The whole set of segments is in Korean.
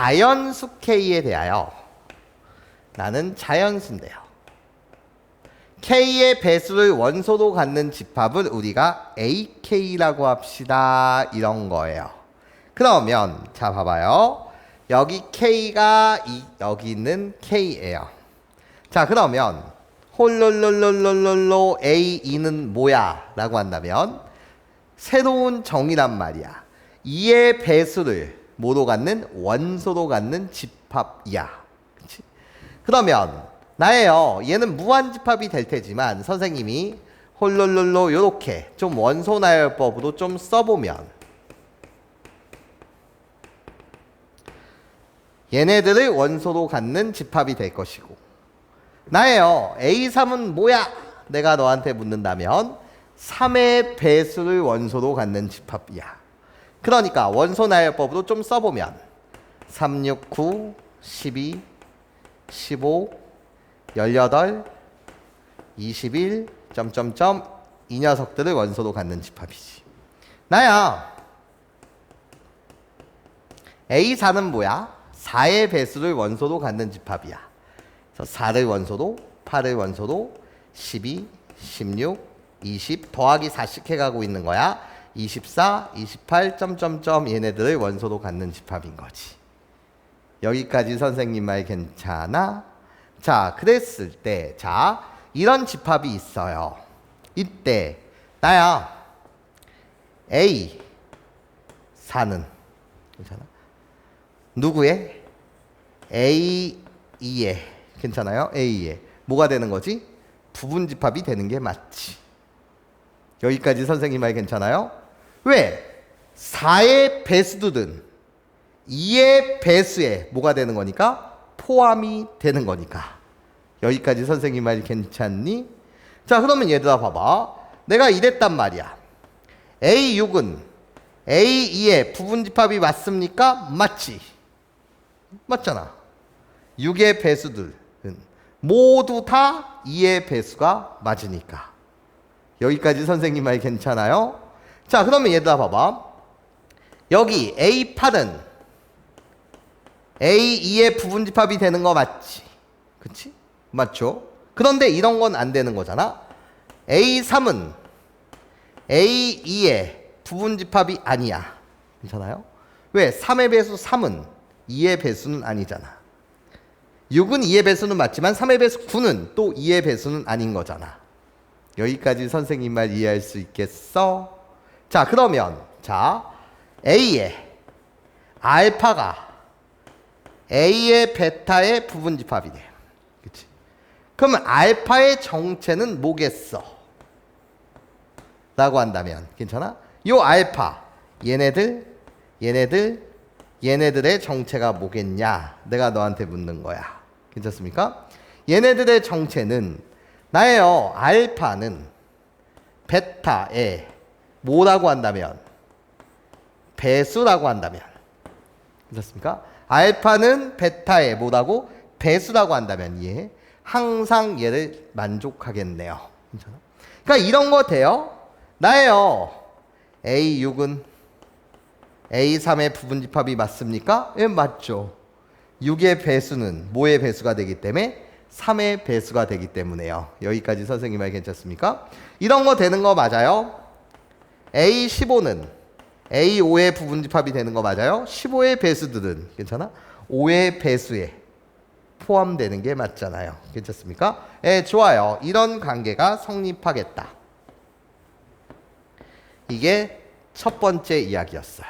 자연수 K에 대하여 나는 자연수인데요. K의 배수를 원소로 갖는 집합을 우리가 AK라고 합시다. 이런 거예요. 그러면 자 봐봐요. 여기 K가 여기 있는 K예요. 자 그러면 홀롤롤롤롤롤로 A2는 뭐야? 라고 한다면 새로운 정의란 말이야. 2의 배수를 뭐로 갖는? 원소로 갖는 집합이야. 그치? 그러면 나예요. 얘는 무한집합이 될 테지만 선생님이 홀롤롤로 요렇게 좀 원소나열법으로 좀 써보면 얘네들을 원소로 갖는 집합이 될 것이고 나예요. A3은 뭐야? 내가 너한테 묻는다면 3의 배수를 원소로 갖는 집합이야. 그러니까 원소나열법으로 좀 써보면 3, 6, 9, 12, 15, 18, 21, 점점점 이 녀석들을 원소로 갖는 집합이지. 나야. A4는 뭐야? 4의 배수를 원소로 갖는 집합이야. 그래서 4를 원소로, 8을 원소로, 12, 16, 20 더하기 4씩 해가고 있는 거야. 24, 28, 점점점 얘네들을 원소로 갖는 집합인 거지. 여기까지 선생님 말 괜찮아? 자, 그랬을 때, 자, 이런 집합이 있어요. 이때, 나야, A, 4는, 괜찮아? 누구의? A2의, 괜찮아요? A2의. 뭐가 되는 거지? 부분집합이 되는 게 맞지. 여기까지 선생님 말 괜찮아요? 왜? 4의 배수들은 2의 배수에 뭐가 되는 거니까? 포함이 되는 거니까. 여기까지 선생님 말 괜찮니? 자 그러면 얘들아 봐봐. 내가 이랬단 말이야. A6은 A2의 부분집합이 맞습니까? 맞지? 맞잖아. 6의 배수들은 모두 다 2의 배수가 맞으니까. 여기까지 선생님 말 괜찮아요? 자 그러면 얘들아 봐봐. 여기 A8은 A2의 부분집합이 되는 거 맞지? 그치? 맞죠? 그런데 이런 건 안 되는 거잖아. A3은 A2의 부분집합이 아니야. 괜찮아요? 왜? 3의 배수 3은 2의 배수는 아니잖아. 6은 2의 배수는 맞지만 3의 배수 9는 또 2의 배수는 아닌 거잖아. 여기까지 선생님 말 이해할 수 있겠어? 자 그러면 자 A의 알파가 A의 베타의 부분집합이 돼. 그치? 그러면 알파의 정체는 뭐겠어? 라고 한다면 괜찮아? 요 알파 얘네들의 정체가 뭐겠냐? 내가 너한테 묻는 거야. 괜찮습니까? 얘네들의 정체는 나예요. 알파는 베타의 뭐라고 한다면 배수라고 한다면 괜찮습니까? 알파는 베타의 뭐라고? 배수라고 한다면 이해? 항상 얘를 만족하겠네요. 괜찮아? 그러니까 이런 거 돼요? 나예요. A6은 A3의 부분집합이 맞습니까? 예, 맞죠. 6의 배수는 뭐의 배수가 되기 때문에? 3의 배수가 되기 때문에요. 여기까지 선생님 말 괜찮습니까? 이런 거 되는 거 맞아요? A15는 A5의 부분집합이 되는 거 맞아요? 15의 배수들은 괜찮아? 5의 배수에 포함되는 게 맞잖아요. 괜찮습니까? 예, 좋아요. 이런 관계가 성립하겠다. 이게 첫 번째 이야기였어요.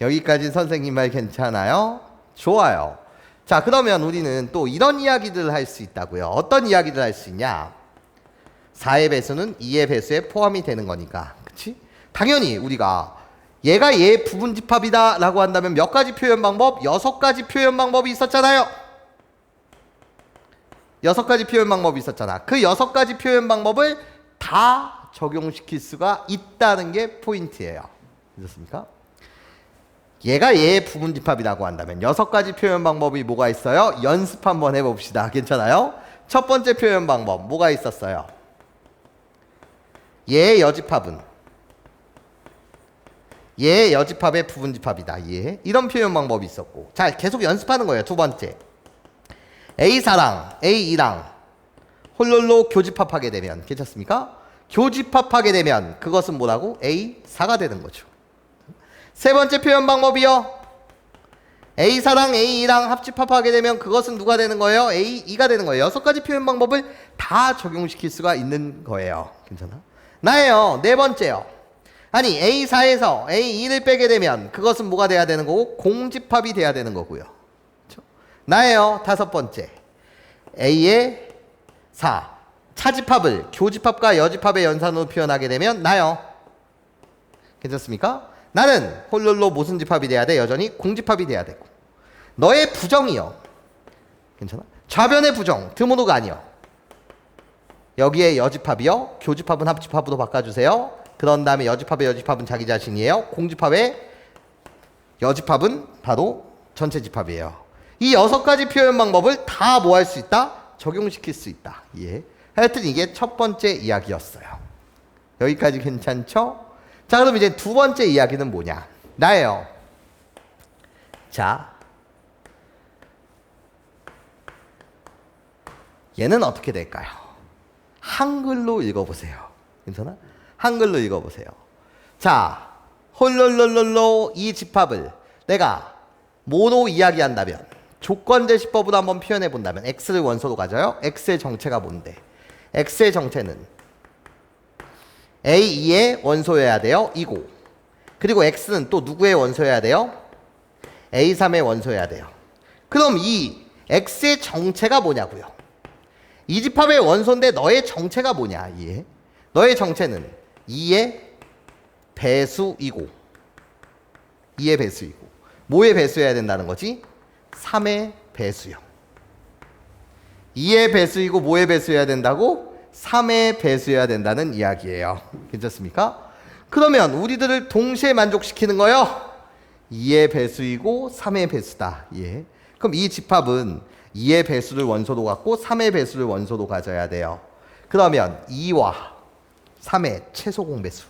여기까지 선생님 말 괜찮아요? 좋아요. 자 그러면 우리는 또 이런 이야기들을 할 수 있다고요. 어떤 이야기를 할 수 있냐? 4의 배수는 2의 배수에 포함이 되는 거니까. 그치? 당연히 우리가 얘가 얘 부분집합이다 라고 한다면 몇 가지 표현 방법? 6가지 표현 방법이 있었잖아요. 6가지 표현 방법이 있었잖아. 그 6가지 표현 방법을 다 적용시킬 수가 있다는 게 포인트예요. 그렇습니까? 얘가 얘의 부분집합이라고 한다면 6가지 표현 방법이 뭐가 있어요? 연습 한번 해봅시다. 괜찮아요? 첫 번째 표현 방법 뭐가 있었어요? 얘의 여집합은 얘 여집합의 부분집합이다. 얘. 이런 표현 방법이 있었고. 자, 계속 연습하는 거예요. 두 번째. A4랑 A2랑 홀롤로 교집합하게 되면 괜찮습니까? 교집합하게 되면 그것은 뭐라고? A4가 되는 거죠. 세 번째 표현 방법이요. A4랑 A2랑 합집합하게 되면 그것은 누가 되는 거예요? A2가 되는 거예요. 6가지 표현 방법을 다 적용시킬 수가 있는 거예요. 괜찮아? 나예요. 네 번째요. 아니 A4에서 A2를 빼게 되면 그것은 뭐가 돼야 되는 거고? 공집합이 돼야 되는 거고요. 그렇죠? 나예요. 다섯 번째. A의 4. 차집합을 교집합과 여집합의 연산으로 표현하게 되면 나요. 괜찮습니까? 나는 홀롤로 무슨 집합이 돼야 돼? 여전히 공집합이 돼야 되고. 너의 부정이요. 괜찮아? 좌변의 부정. 드모노가 아니요. 여기에 여집합이요. 교집합은 합집합으로 바꿔주세요. 그런 다음에 여집합의 여집합은 자기 자신이에요. 공집합의 여집합은 바로 전체 집합이에요. 이 6가지 표현 방법을 다 뭐 할 수 있다? 적용시킬 수 있다. 예. 하여튼 이게 첫 번째 이야기였어요. 여기까지 괜찮죠? 자, 그럼 이제 두 번째 이야기는 뭐냐? 나예요. 자, 얘는 어떻게 될까요? 한글로 읽어보세요. 괜찮아? 한글로 읽어보세요. 자, 홀롤롤롤로 이 집합을 내가 뭐로 이야기한다면 조건제시법으로 한번 표현해 본다면 x를 원소로 가져요. x의 정체가 뭔데? x의 정체는 A2의 원소여야 돼요. 이고. 그리고 x는 또 누구의 원소여야 돼요? A3의 원소여야 돼요. 그럼 이 x의 정체가 뭐냐고요? 이 집합의 원소인데 너의 정체가 뭐냐? 예. 너의 정체는 2의 배수이고 2의 배수이고 뭐의 배수여야 된다는 거지? 3의 배수요. 2의 배수이고 뭐의 배수여야 된다고? 3의 배수여야 된다는 이야기예요. 괜찮습니까? 그러면 우리들을 동시에 만족시키는 거요. 2의 배수이고 3의 배수다. 예. 그럼 이 집합은 2의 배수를 원소로 갖고 3의 배수를 원소로 가져야 돼요. 그러면 2와 3의 최소 공배수.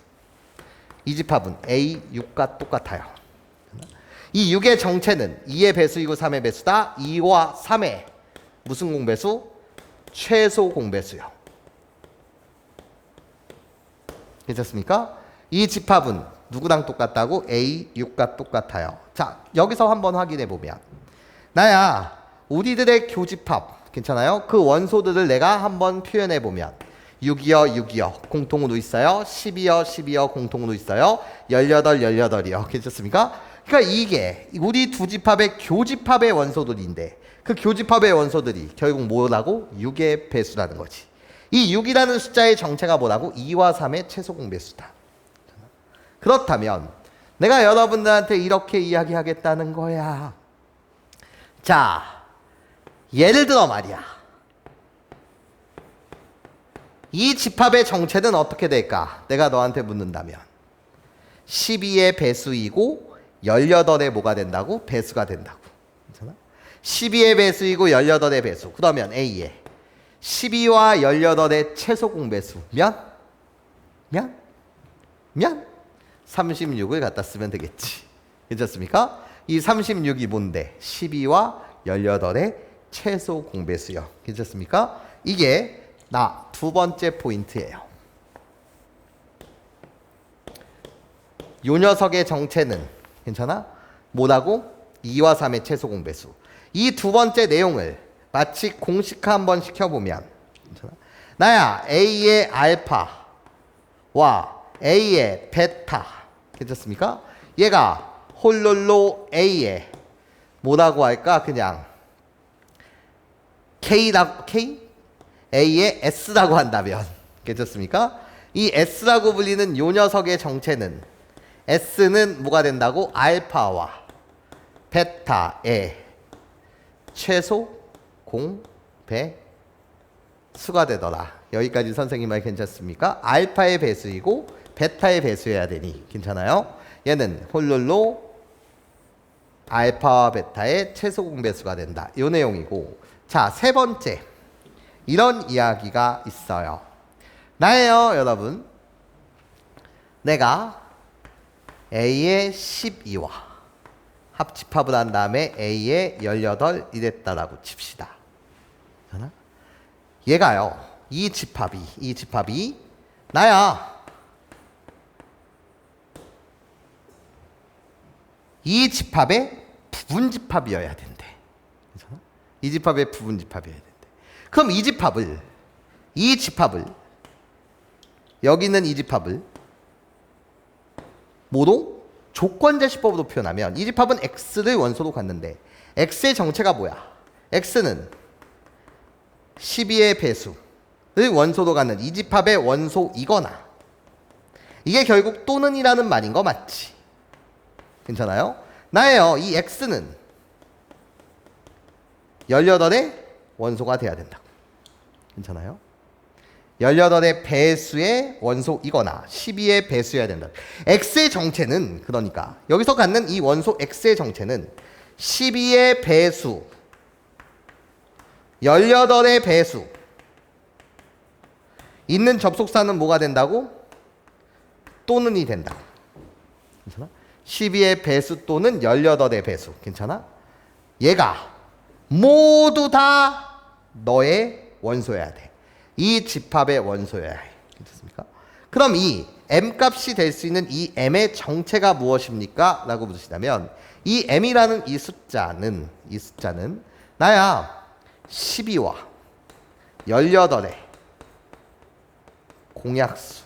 이 집합은 A, 6과 똑같아요. 이 6의 정체는 2의 배수이고 3의 배수다. 2와 3의 무슨 공배수? 최소 공배수요. 괜찮습니까? 이 집합은 누구랑 똑같다고? A, 6과 똑같아요. 자, 여기서 한번 확인해 보면 나야 우리들의 교집합 괜찮아요? 그 원소들을 내가 한번 표현해 보면 6이요 6이요 공통으로 있어요. 12요 12요 공통으로 있어요. 18 18이요. 괜찮습니까? 그러니까 이게 우리 두 집합의 교집합의 원소들인데 그 교집합의 원소들이 결국 뭐라고? 6의 배수라는 거지. 이 6이라는 숫자의 정체가 뭐라고? 2와 3의 최소 공배수다. 그렇다면 내가 여러분들한테 이렇게 이야기하겠다는 거야. 자, 예를 들어 말이야. 이 집합의 정체는 어떻게 될까? 내가 너한테 묻는다면 12의 배수이고 18의 뭐가 된다고? 배수가 된다고. 괜찮아? 12의 배수이고 18의 배수. 그러면 A에 12와 18의 최소 공배수 면 36을 갖다 쓰면 되겠지. 괜찮습니까? 이 36이 뭔데? 12와 18의 최소 공배수요. 괜찮습니까? 이게 나 두 번째 포인트예요. 요 녀석의 정체는 괜찮아? 뭐라고? 2와 3의 최소 공배수. 이 두 번째 내용을 마치 공식화 한번 시켜보면 괜찮아? 나야 A의 알파와 A의 베타 괜찮습니까? 얘가 홀롤로 A의 뭐라고 할까? 그냥 K라고 K? A의 S라고 한다면 괜찮습니까? 이 S라고 불리는 요 녀석의 정체는 S는 뭐가 된다고? 알파와 베타의 최소 공배수가 되더라. 여기까지 선생님 말 괜찮습니까? 알파의 배수이고 베타의 배수여야 되니 괜찮아요? 얘는 홀롤로 알파와 베타의 최소 공배수가 된다. 요 내용이고 자, 세 번째 이런 이야기가 있어요. 나예요, 여러분. 내가 A의 12와 합집합을 한 다음에 A의 18 이랬다라고 칩시다. 괜찮아? 얘가요. 이 집합이 나야. 이 집합의 부분집합이어야 된대. 괜찮아? 이 집합의 부분집합이어야 된대. 그럼 이 집합을 여기 있는 이 집합을 모두 조건제시법으로 표현하면 이 집합은 x를 원소로 갖는데 x의 정체가 뭐야? x는 12의 배수를 원소로 갖는 이 집합의 원소이거나 이게 결국 또는이라는 말인 거 맞지? 괜찮아요? 나예요. 이 x는 18의 원소가 돼야 된다. 괜찮아요? 18의 배수의 원소이거나 12의 배수여야 된다. x의 정체는 그러니까 여기서 갖는 이 원소 x의 정체는 12의 배수 18의 배수 있는 접속사는 뭐가 된다고? 또는이 된다고. 괜찮아? 12의 배수 또는 18의 배수. 괜찮아? 얘가 모두 다 너의 원소여야 돼. 이 집합의 원소여야 해. 괜찮습니까? 그럼 이 m값이 될 수 있는 이 m의 정체가 무엇입니까? 라고 묻으시다면 이 m이라는 이 숫자는 나야 12와 18의 공약수.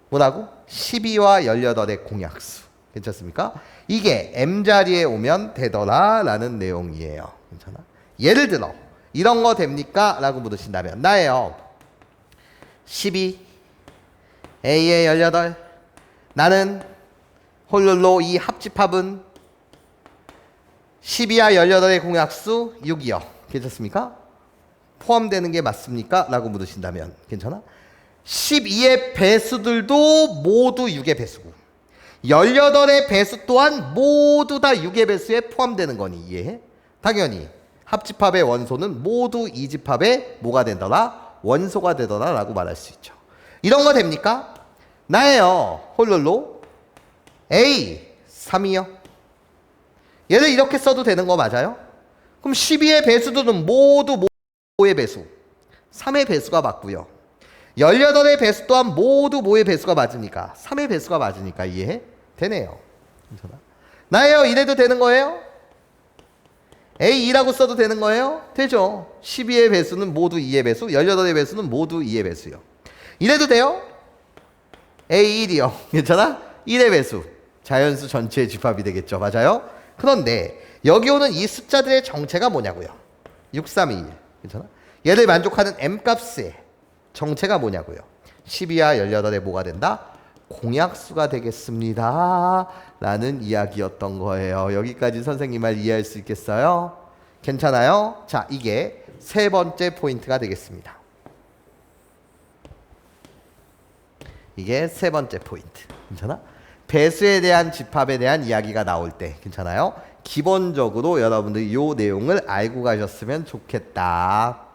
뭐라고? 12와 18의 공약수. 괜찮습니까? 이게 m자리에 오면 되더라 라는 내용이에요. 괜찮아? 예를 들어 이런 거 됩니까? 라고 물으신다면 나예요. 12 A의 18 나는 홀룰로 이 합집합은 12와 18의 공약수 6이요. 괜찮습니까? 포함되는 게 맞습니까? 라고 물으신다면 괜찮아? 12의 배수들도 모두 6의 배수고 18의 배수 또한 모두 다 6의 배수에 포함되는 거니 이해해? 당연히 합집합의 원소는 모두 이 집합의 뭐가 되더라? 원소가 되더라 라고 말할 수 있죠. 이런 거 됩니까? 나예요. 홀룰로 A 3이요. 얘를 이렇게 써도 되는 거 맞아요? 그럼 12의 배수들은 모두 5의 배수 3의 배수가 맞고요. 18의 배수 또한 모두 5의 배수가 맞으니까 3의 배수가 맞으니까 이해해? 되네요. 괜찮아? 나예요. 이래도 되는 거예요? A2라고 써도 되는 거예요? 되죠. 12의 배수는 모두 2의 배수 18의 배수는 모두 2의 배수요. 이래도 돼요? A1이요. 괜찮아? 1의 배수 자연수 전체의 집합이 되겠죠. 맞아요? 그런데 여기 오는 이 숫자들의 정체가 뭐냐고요? 6, 3, 2, 1. 괜찮아? 얘를 만족하는 m값의 정체가 뭐냐고요? 12와 18의 뭐가 된다? 공약수가 되겠습니다. 라는 이야기였던 거예요. 여기까지 선생님 말 이해할 수 있겠어요? 괜찮아요? 자, 이게 세 번째 포인트가 되겠습니다. 이게 세 번째 포인트. 괜찮아? 배수에 대한 집합에 대한 이야기가 나올 때 괜찮아요? 기본적으로 여러분들이 이 내용을 알고 가셨으면 좋겠다.